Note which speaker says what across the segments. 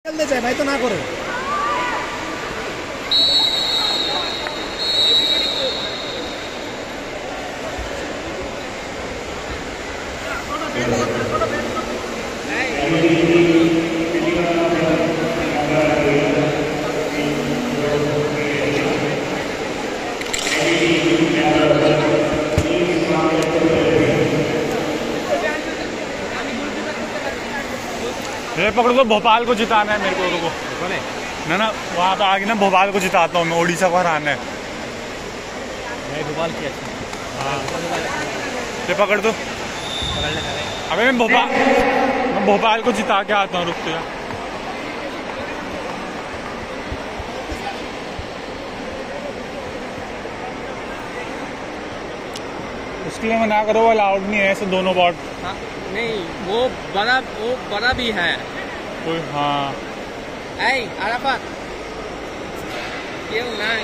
Speaker 1: খেলতে চাই ভাই, তো না করে
Speaker 2: ये पकड़ो तो भोपाल को जिताना है मेरे को। रुको ना ना, वहाँ पे आगे ना भोपाल को जिताता हूँ मैं, उड़ीसा को हराना है।
Speaker 1: भोपाल की
Speaker 2: हाँ ये पकड़ दो। अबे मैं भोपाल को जिता के आता हूँ, रुक तो यार। उसके लिए मैं ना करो, वो अलाउड नहीं है ऐसे दोनों बॉट।
Speaker 3: नहीं वो बड़ा भी है
Speaker 2: कोई हाँ
Speaker 3: এই আরাফাত কেউ নাই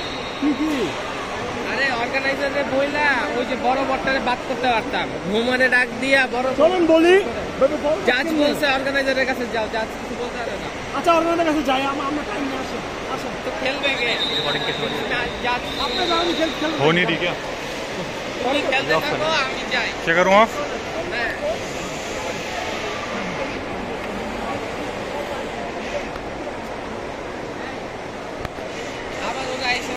Speaker 3: আরে অর্গানাইজারে বইলা ওই যে বড় বড়টারে বাদ করতে পারতাম, ঘুমানে ডাক দিয়া বড়
Speaker 1: চলুন বলি।
Speaker 3: জাজ বলছে অর্গানাইজারের কাছে যাও, জাজ কিছু বলতে পারে না।
Speaker 1: আচ্ছা অর্গানাইজারের কাছে যাই, আমরা টাইম নিয়ে আসি। আচ্ছা
Speaker 3: তো খেলবে কে? জাজ
Speaker 1: আপনি যান, খেল
Speaker 2: हो नहीं रही क्या?
Speaker 3: খেলতে থাকো, আমি যাই।
Speaker 2: क्या करूँ आप?